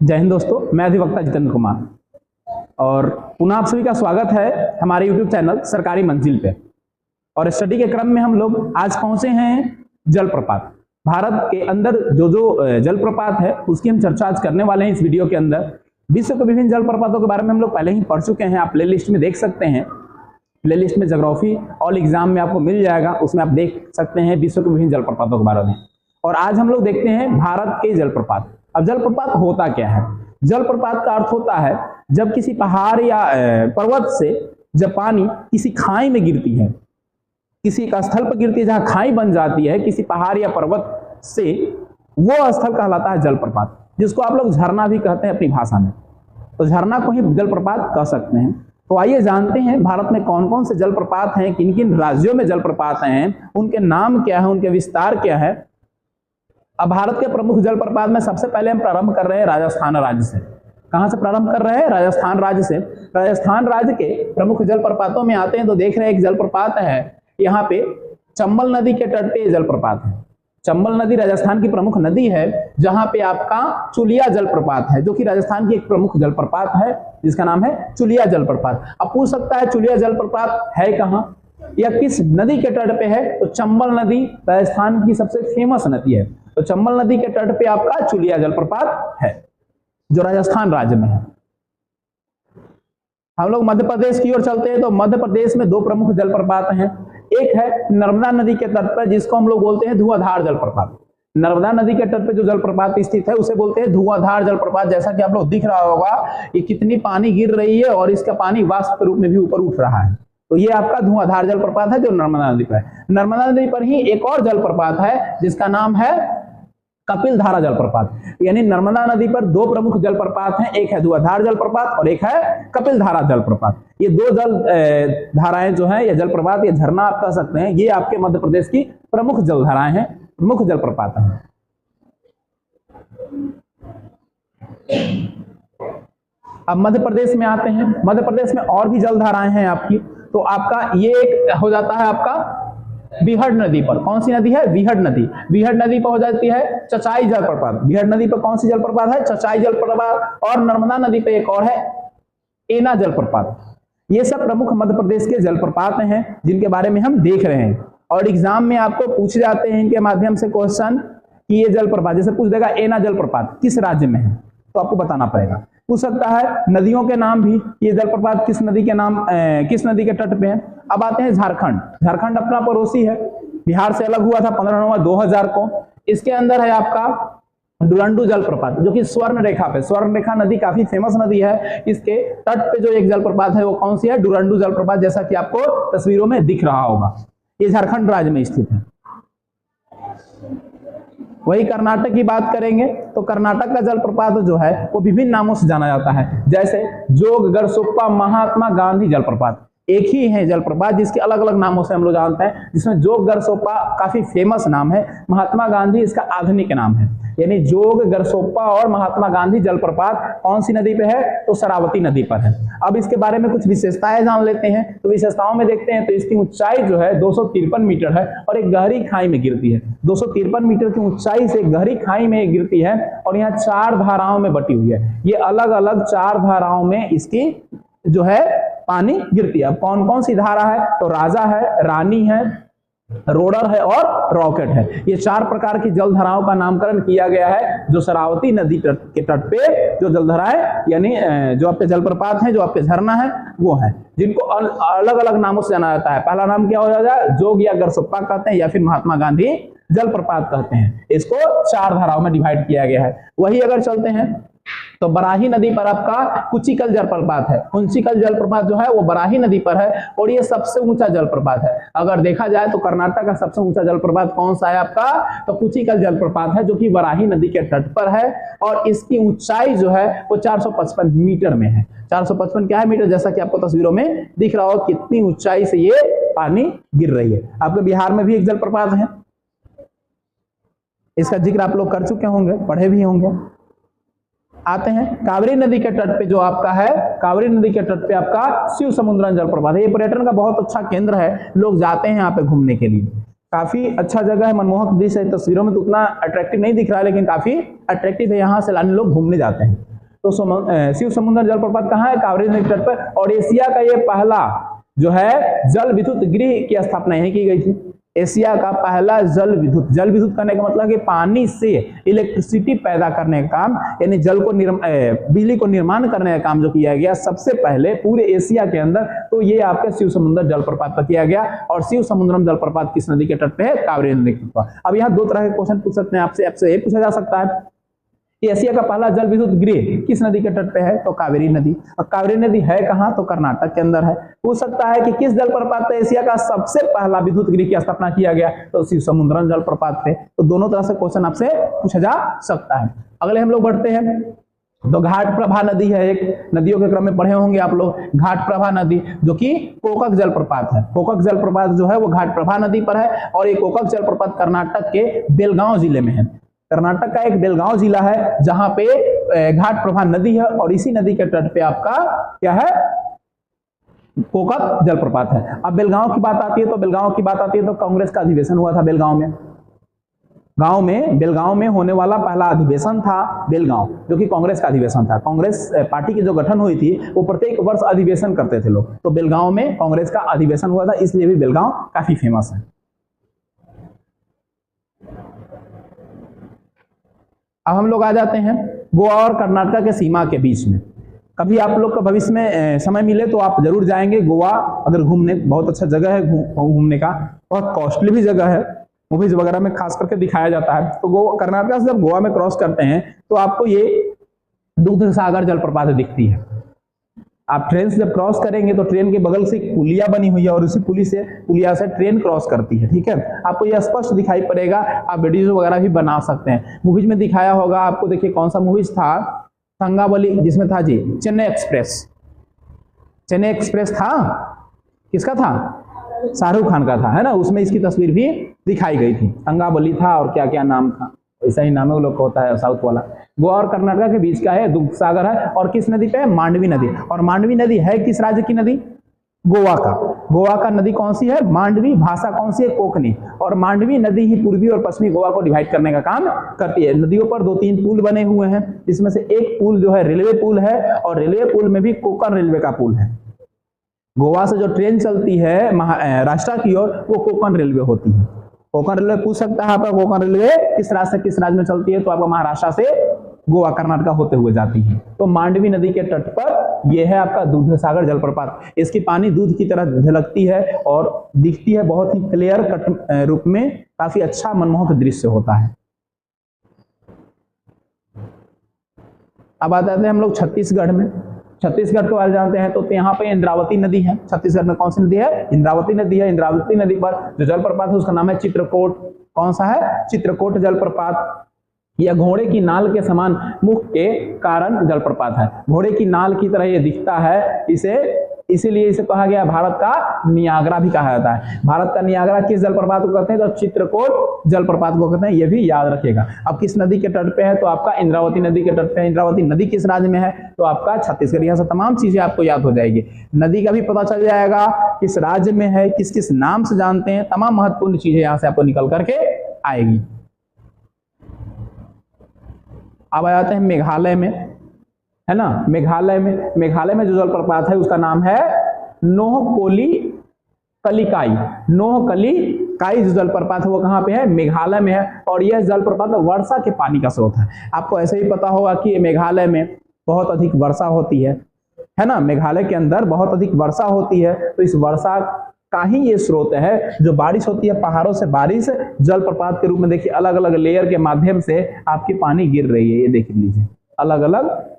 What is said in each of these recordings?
जय हिंद दोस्तों, मैं अधिवक्ता जितेंद्र कुमार और पुनः आप सभी का स्वागत है हमारे यूट्यूब चैनल सरकारी मंजिल पे। और स्टडी के क्रम में हम लोग आज पहुंचे हैं जलप्रपात। भारत के अंदर जो जलप्रपात है उसकी हम चर्चा आज करने वाले हैं इस वीडियो के अंदर। विश्व के विभिन्न जलप्रपातों के बारे में हम लोग पहले ही पढ़ चुके हैं, आप प्लेलिस्ट में देख सकते हैं। प्लेलिस्ट में ज्योग्राफी ऑल एग्जाम में आपको मिल जाएगा, उसमें आप देख सकते हैं विश्व के विभिन्न जलप्रपातों के बारे में। और आज हम लोग देखते हैं भारत के जलप्रपात। अब जलप्रपात होता क्या है? जलप्रपात का अर्थ होता है जब किसी पहाड़ या पर्वत से जब पानी किसी खाई में गिरती है, किसी एक स्थल पर गिरती है जहां खाई बन जाती है किसी पहाड़ या पर्वत से, वो स्थल कहलाता है जलप्रपात, जिसको आप लोग झरना भी कहते हैं अपनी भाषा में। तो झरना को ही जलप्रपात कह सकते हैं। तो आइए जानते हैं भारत में कौन कौन से जलप्रपात हैं, किन किन राज्यों में जलप्रपात हैं, उनके नाम क्या है, उनके विस्तार क्या है। अब भारत के प्रमुख जलप्रपात में सबसे पहले हम प्रारंभ कर रहे हैं राजस्थान राज्य से। कहां से प्रारंभ कर रहे हैं? राजस्थान राज्य से। राजस्थान राज्य के प्रमुख जलप्रपातों में आते हैं तो देख रहे हैं एक जलप्रपात है यहाँ पे, चंबल नदी के तट पे जलप्रपात है। चंबल नदी राजस्थान की प्रमुख नदी है, जहां पे आपका चुलिया जलप्रपात है, जो कि राजस्थान की एक प्रमुख जलप्रपात है जिसका नाम है चुलिया जलप्रपात। अब पूछ सकता है चुलिया जलप्रपात है कहां या किस नदी के तट पे है? तो चंबल नदी राजस्थान की सबसे फेमस नदी है। तो चंबल नदी के तट पे आपका चुलिया जलप्रपात है जो राजस्थान राज्य में है। हम लोग मध्य प्रदेश की ओर चलते हैं तो मध्य प्रदेश में दो प्रमुख जलप्रपात हैं। एक है नर्मदा नदी के तट पर, जिसको हम लोग बोलते हैं धुआंधार जलप्रपात। नर्मदा नदी के तट पर जो जलप्रपात स्थित है उसे बोलते हैं धुआंधार जलप्रपात। जैसा कि आप लोग दिख रहा होगा ये कितनी पानी गिर रही है और इसका पानी वाष्प के रूप में भी ऊपर उठ रहा है। तो ये आपका धुआंधार जलप्रपात है जो नर्मदा नदी पर है। नर्मदा नदी पर ही एक और जलप्रपात है जिसका नाम है कपिलधारा जलप्रपात। यानी नर्मदा नदी पर दो प्रमुख जलप्रपात हैं, एक है धुआंधार जलप्रपात और एक है कपिलधारा जलप्रपात। ये दो जल धाराएं जो हैं या जलप्रपात या झरना आप कह सकते हैं, ये आपके मध्य प्रदेश की प्रमुख जलधाराएं हैं, प्रमुख जलप्रपात हैं। अब मध्य प्रदेश में आते हैं। मध्य प्रदेश में और भी जलधाराएं हैं आपकी। तो आपका ये एक हो जाता है आपका बीहड़ नदी पर। कौन सी नदी है? बीहड़ नदी। बीहड़ नदी पर हो जाती है चचाई जलप्रपात। बीहड़ नदी पर कौन सी जलप्रपात है? चचाई जलप्रपात। और नर्मदा नदी पे एक और है एना जलप्रपात। ये सब प्रमुख मध्य प्रदेश के जलप्रपात हैं जिनके बारे में हम देख रहे हैं। और एग्जाम में आपको पूछ जाते हैं इनके माध्यम से क्वेश्चन कि ये जलप्रपात, जैसे पूछ देगा एना जलप्रपात किस राज्य में है, तो आपको बताना पड़ेगा। पूछ सकता है नदियों के नाम भी, ये जलप्रपात किस नदी के नाम किस नदी के तट पे है। अब आते हैं झारखंड। झारखंड अपना पड़ोसी है, बिहार से अलग हुआ था 15 नवंबर 2000 को। इसके अंदर है आपका डुरंडू जलप्रपात, जो कि स्वर्ण रेखा पे, स्वर्ण रेखा नदी काफी फेमस नदी है। इसके तट पे जो एक जलप्रपात है वो कौन सी है? डुरंडू जलप्रपात, जैसा कि आपको तस्वीरों में दिख रहा होगा। ये झारखंड राज्य में स्थित है। वही कर्नाटक की बात करेंगे तो कर्नाटक का जलप्रपात जो है वो विभिन्न नामों से जाना जाता है, जैसे जोग गरसोप्पा महात्मा गांधी जलप्रपात। एक ही है जलप्रपात जिसके अलग अलग नामों से हम लोग जानते हैं, जिसमें जोग गरसोप्पा काफी फेमस नाम है, महात्मा गांधी इसका आधुनिक नाम है। यानी जोग गरसोप्पा और महात्मा गांधी जलप्रपात कौन सी नदी पे है? तो शरावती नदी पर है। अब इसके बारे में कुछ विशेषताएं जान लेते हैं। तो विशेषताओं में देखते हैं तो इसकी ऊंचाई जो है 253 मीटर है और एक गहरी खाई में गिरती है। 253 मीटर की ऊंचाई से गहरी खाई में गिरती है और यहाँ 4 धाराओं में बटी हुई है। ये अलग अलग 4 धाराओं में इसकी जो है पानी गिरती है। अब कौन कौन सी धारा है? तो राजा है, रानी है, रोडर है और रॉकेट है। ये 4 प्रकार की जलधाराओं का नामकरण किया गया है जो शरावती नदी के तट पे जो जलधाराएं यानी जो आपके जलप्रपात हैं, जो आपके झरना है वो है, जिनको अलग अलग नामों से जाना जाता है। पहला नाम क्या हो जाता है? जोग या गरसोप्पा कहते हैं या फिर महात्मा गांधी जलप्रपात कहते हैं। इसको 4 धाराओं में डिवाइड किया गया है। वही अगर चलते हैं तो बराही नदी पर आपका कुचिकल जलप्रपात है। कुचिकल जलप्रपात जो है वो बराही नदी पर है और ये सबसे ऊंचा जलप्रपात है। अगर देखा जाए तो कर्नाटक का सबसे ऊंचा जलप्रपात कौन सा है आपका? तो कुचिकल जलप्रपात है, जो कि बराही नदी के तट पर है और इसकी ऊंचाई जो है वो 455 मीटर में है। 455 क्या है मीटर? जैसा कि आपको तस्वीरों में दिख रहा हो कितनी ऊंचाई से ये पानी गिर रही है। आपके बिहार में भी एक जलप्रपात है, इसका जिक्र आप लोग कर चुके होंगे, पढ़े भी होंगे। आते हैं कावेरी नदी के तट पे, जो आपका है कावेरी नदी के तट पे आपका शिव समुद्रम जलप्रपात है। ये पर्यटन का बहुत अच्छा केंद्र है, लोग जाते हैं यहाँ पे घूमने के लिए। काफी अच्छा जगह है, मनमोहक दृश्य है। तस्वीरों में तो उतना अट्रैक्टिव नहीं दिख रहा है लेकिन काफी अट्रैक्टिव है, यहाँ से लाने लोग घूमने जाते हैं। तो शिव समुद्र जलप्रपात कहाँ है? कावेरी नदी तट पर। और एशिया का ये पहला जो है जल विद्युत गृह की स्थापना यहीं की गई थी। एशिया का पहला जल विद्युत करने का मतलब कि पानी से इलेक्ट्रिसिटी पैदा करने का काम, यानी जल को बिजली को निर्माण करने का काम जो किया गया सबसे पहले पूरे एशिया के अंदर, तो ये आपके शिव समुद्र जलप्रपात पर किया गया। और शिव समुद्रम जलप्रपात किस नदी के तट पे है? कावेरी नदी के तट पर। अब यहाँ दो तरह के क्वेश्चन पूछ सकते हैं आपसे ये पूछा जा सकता है कि एशिया का पहला जल विद्युत गृह किस नदी के तट पे है? तो कावेरी नदी। और कावेरी नदी है कहाँ? तो कर्नाटक के अंदर है। पूछ सकता है कि किस जलप्रपात पे एशिया का सबसे पहला विद्युत गृह की स्थापना किया गया? तो शिव समुद्रम जलप्रपात पे। तो दोनों तरह से क्वेश्चन आपसे पूछा जा सकता है। अगले हम लोग बढ़ते हैं, तो घाट प्रभा नदी है एक, नदियों के क्रम में पढ़े होंगे आप लोग, घाट प्रभा नदी जो कि कोकक जलप्रपात है। कोकक जलप्रपात जो है वो घाट प्रभा नदी पर है। और ये कोकक जलप्रपात कर्नाटक के बेलगांव जिले में है। कर्नाटक का एक बेलगांव जिला है जहां पे घाट प्रभा नदी है, और इसी नदी के तट पे आपका क्या है? कोकक जलप्रपात है। अब बेलगांव की बात आती है तो कांग्रेस का अधिवेशन हुआ था बेलगांव में। बेलगांव में होने वाला पहला अधिवेशन था बेलगांव, जो कि कांग्रेस का अधिवेशन था। कांग्रेस पार्टी की जो गठन हुई थी वो प्रत्येक वर्ष अधिवेशन करते थे लोग, तो बेलगांव में कांग्रेस का अधिवेशन हुआ था, इसलिए भी बेलगांव काफी फेमस है। अब हम लोग आ जाते हैं गोवा और कर्नाटक के सीमा के बीच में। कभी आप लोग का भविष्य में समय मिले तो आप जरूर जाएंगे गोवा, अगर घूमने, बहुत अच्छा जगह है घूमने का, बहुत कॉस्टली भी जगह है, मूवीज वगैरह में खास करके दिखाया जाता है। तो कर्नाटक से जब गोवा में क्रॉस करते हैं तो आपको ये दूध सागर जलप्रपात दिखती है। आप ट्रेन से जब क्रॉस करेंगे तो ट्रेन के बगल से एक पुलिया बनी हुई है और उसी पुलिया से ट्रेन क्रॉस करती है, ठीक है। आपको यह स्पष्ट दिखाई पड़ेगा, आप वीडियो वगैरह भी बना सकते हैं। मूवीज में दिखाया होगा आपको, देखिए कौन सा मूवीज था, थंगावली, जिसमें था जी चेन्नई एक्सप्रेस था, किसका था? शाहरुख खान का था, है ना। उसमें इसकी तस्वीर भी दिखाई गई थी। थंगावली था और क्या क्या नाम था, ऐसा ही नाम है वो लोग का होता है साउथ वाला। गोवा और कर्नाटक के बीच का है, दूध सागर है। और किस नदी पे है? मांडवी नदी। और मांडवी नदी है किस राज्य की नदी? गोवा का नदी कौन सी है? मांडवी। भाषा कौन सी है? कोंकणी। और मांडवी नदी ही पूर्वी और पश्चिमी गोवा को डिवाइड करने का काम करती है। नदियों पर 2-3 पुल बने हुए हैं, इसमें से एक पुल जो है रेलवे पुल है, और रेलवे पुल में भी कोंकण रेलवे का पुल है। गोवा से जो ट्रेन चलती है महाराष्ट्र की ओर, वो कोंकण रेलवे होती है। कोंकण रेलवे पूछ सकता है आपका, कोंकण रेलवे किस राज्य से किस राज्य में चलती है? तो आपका महाराष्ट्र से गोवा कर्नाटक होते हुए जाती है। तो मांडवी नदी के तट पर यह है आपका दूध सागर जलप्रपात। इसकी पानी दूध की तरह झलकती है और दिखती है बहुत ही क्लियर कट रूप में, काफी अच्छा मनमोहक दृश्य होता है। अब आ जाते हैं हम लोग छत्तीसगढ़ में। छत्तीसगढ़ के बारे में जानते हैं तो यहाँ पे इंद्रावती नदी है। छत्तीसगढ़ में कौन सी नदी है? इंद्रावती नदी है। इंद्रावती नदी पर जो जलप्रपात है उसका नाम है चित्रकोट। कौन सा है? चित्रकोट जलप्रपात। यह घोड़े की नाल के समान मुख के कारण जलप्रपात है। घोड़े की नाल की तरह ये दिखता है, इसीलिए इसे कहा गया भारत का नियाग्रा भी कहा जाता है। भारत का नियाग्रा किस जलप्रपात को कहते हैं? तो चित्रकोट जलप्रपात को कहते हैं, ये भी याद रखिएगा। अब किस नदी के तट पे है? तो आपका इंद्रावती नदी के तट पे है। इंद्रावती नदी किस राज्य में है? तो आपका छत्तीसगढ़। यहाँ से तमाम चीजें आपको याद हो जाएगी, नदी का भी पता चल जाएगा, किस राज्य में है, किस किस नाम से जानते हैं, तमाम महत्वपूर्ण चीजें यहाँ से आपको निकल करके आएगी। अब आ जाते हैं मेघालय में, है ना। मेघालय में जो जलप्रपात है उसका नाम है नोहकली काई। नोहकली काई जो जलप्रपात है वो कहाँ पे है? मेघालय में है। और यह जलप्रपात वर्षा के पानी का स्रोत है। आपको ऐसे ही पता होगा कि मेघालय में बहुत अधिक वर्षा होती है ना। मेघालय के अंदर बहुत अधिक वर्षा होती है, तो इस वर्षा का ही ये स्रोत है। जो बारिश होती है, पहाड़ों से बारिश जलप्रपात के रूप में, देखिए अलग अलग लेयर के माध्यम से आपकी पानी गिर रही है। ये देख लीजिए, अलग अलग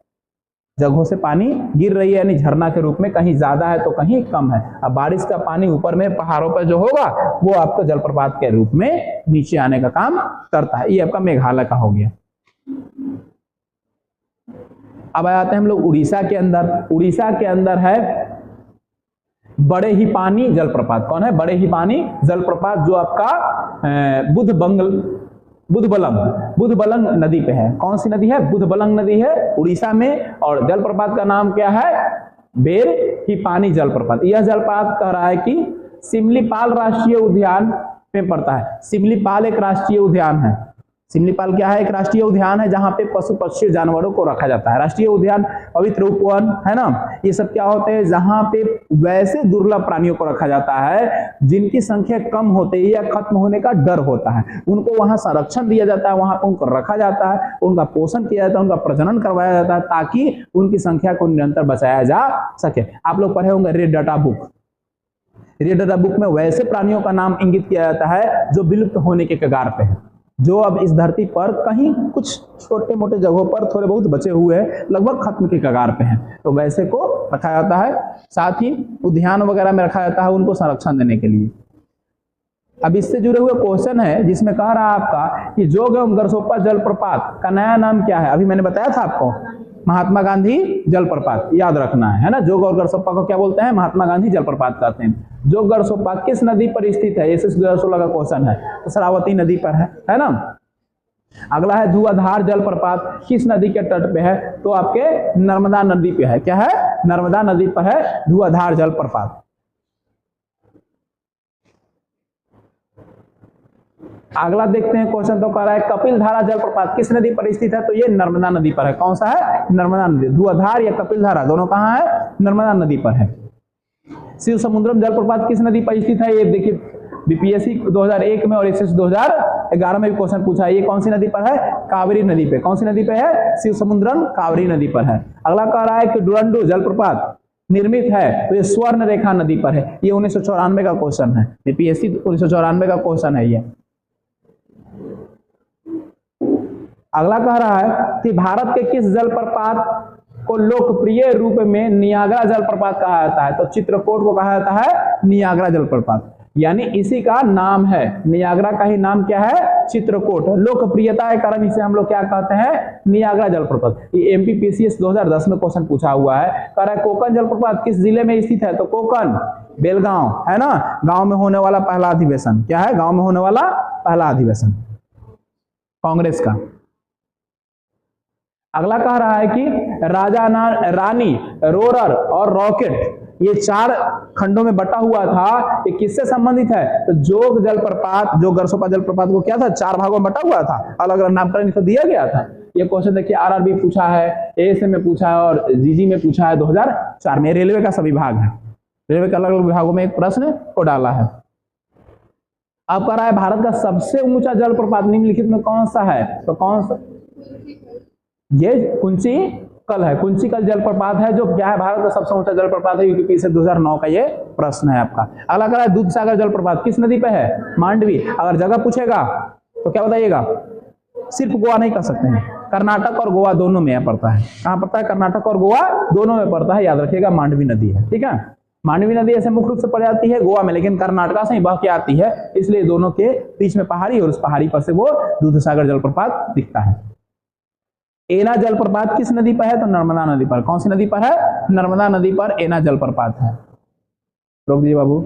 जगहों से पानी गिर रही है, यानी झरना के रूप में, कहीं ज्यादा है तो कहीं कम है। अब बारिश का पानी ऊपर में पहाड़ों पर जो होगा वो आपका जलप्रपात के रूप में नीचे आने का काम करता है। ये आपका मेघालय का हो गया। अब आते हैं हम लोग उड़ीसा के अंदर। उड़ीसा के अंदर है बड़े ही पानी जलप्रपात। कौन है? बड़े ही पानी जलप्रपात, जो आपका बुधबलंग नदी पे है। कौन सी नदी है? बुधबलंग नदी है उड़ीसा में। और जलप्रपात का नाम क्या है? बेर ही पानी जलप्रपात। यह जलप्रपात कह रहा है कि सिमलीपाल राष्ट्रीय उद्यान में पड़ता है। सिमलीपाल एक राष्ट्रीय उद्यान है। सिमलीपाल क्या है? एक राष्ट्रीय उद्यान है जहां पे पशु पक्षी जानवरों को रखा जाता है। राष्ट्रीय उद्यान, पवित्र उपवन, है ना, ये सब क्या होते हैं? जहां पे वैसे दुर्लभ प्राणियों को रखा जाता है जिनकी संख्या कम होते है या खत्म होने का डर होता है, उनको वहां संरक्षण दिया जाता है, वहां पर उनको रखा जाता है, उनका पोषण किया जाता है, उनका प्रजनन करवाया जाता है ताकि उनकी संख्या को निरंतर बचाया जा सके। आप लोग पढ़े होंगे red data book. Red data book में वैसे प्राणियों का नाम इंगित किया जाता है जो विलुप्त होने के कगार पे है, जो अब इस धरती पर कहीं कुछ छोटे मोटे जगहों पर थोड़े बहुत बचे हुए हैं, लगभग खत्म के कगार पे हैं, तो वैसे को रखा जाता है। साथ ही उद्यान वगैरह में रखा जाता है उनको संरक्षण देने के लिए। अब इससे जुड़े हुए क्वेश्चन है जिसमें कह रहा है आपका कि जोग एवं गरसोप्पा जलप्रपात का नया नाम क्या है? अभी मैंने बताया था आपको, महात्मा गांधी जलप्रपात, याद रखना है ना। जोग और गरसोप्पा को क्या बोलते हैं? महात्मा गांधी जलप्रपात कहते हैं। जोग गरसोप्पा किस नदी पर स्थित है? एसएस 2016 का क्वेश्चन है, तो शरावती नदी पर है ना। अगला है धुआंधार जलप्रपात किस नदी के तट पे है? तो आपके नर्मदा नदी पे है। क्या है? नर्मदा नदी पर है धुआंधार जलप्रपात। अगला देखते हैं क्वेश्चन, तो कह रहा है कपिलधारा जलप्रपात किस नदी पर स्थित है? तो ये नर्मदा नदी पर है। कौन सा है? नर्मदा नदी। धुआंधार या कपिलधारा दोनों कहां है? नर्मदा नदी पर है। शिव समुद्रम जलप्रपात किस नदी पर स्थित है? ये देखिए बीपीएससी 2001 में और एसएससी 2011 में भी क्वेश्चन पूछा है। ये कौन सी नदी पर है? कावेरी नदी पे। कौन सी नदी पे है? शिव समुद्रम कावेरी नदी पर है। अगला कह रहा है कि डुरंडू जलप्रपात निर्मित है, तो ये स्वर्ण रेखा नदी पर है। ये 1994 का क्वेश्चन है, बीपीएससी 1994 का क्वेश्चन है ये। अगला कह रहा है कि भारत के किस जलप्रपात को लोकप्रिय रूप में नियाग्रा जलप्रपात कहा जाता है? तो चित्रकूट को कहा जाता है नियाग्रा जलप्रपात, यानी इसी का नाम है। नियाग्रा का ही नाम क्या है? चित्रकूट। लोकप्रियता के कारण इसे हम लोग क्या कहते हैं? नियाग्रा जलप्रपात। ये एमपीपीसीएस 2010 में क्वेश्चन पूछा हुआ है। कह रहा है कोकन जलप्रपात किस जिले में स्थित है? तो कोकन बेलगांव, है ना। गांव में होने वाला पहला अधिवेशन क्या है? गांव में होने वाला पहला अधिवेशन कांग्रेस का। अगला कह रहा है कि राजा रानी, रोरर और रॉकेट, ये चार खंडों में बटा हुआ था, ये किससे संबंधित है? तो जोग जलप्रपात, जोग गरसोप्पा जलप्रपात को क्या था? चार भागों में बटा हुआ था, अलग अलग नामकरण इसको दिया गया था। ये क्वेश्चन देखिए आरआरबी पूछा है, एएसए में पूछा है और जीजी में पूछा है 2004 में। रेलवे का सभी भाग है, रेलवे के अलग अलग विभागों में एक प्रश्न को डाला है। अब कह रहा है भारत का सबसे ऊंचा जलप्रपात निम्नलिखित में कौन सा है? तो कौन सा? ये कुंचिकल है। कुंचिकल जलप्रपात है जो क्या है? भारत का सबसे ऊंचा जलप्रपात है। यूपी से 2009 का ये प्रश्न है आपका। अगला कह रहा है दूधसागर जलप्रपात किस नदी पे है? मांडवी। अगर जगह पूछेगा तो क्या बताइएगा? सिर्फ गोवा नहीं कर सकते हैं, कर्नाटक और गोवा दोनों में पड़ता है। कहां पड़ता है? कर्नाटक और गोवा दोनों में पड़ता है, याद रखिएगा। मांडवी नदी है, ठीक है। मांडवी नदी ऐसे मुख्य रूप से पड़ जाती है गोवा में, लेकिन कर्नाटका से ही बह के आती है, इसलिए दोनों के बीच में पहाड़ी और उस पहाड़ी पर से वो दूधसागर जलप्रपात दिखता है। एना जलप्रपात किस नदी पर है? तो नर्मदा नदी पर। कौन सी नदी पर है? नर्मदा नदी पर एना जलप्रपात है। रोक दीजिए बाबू।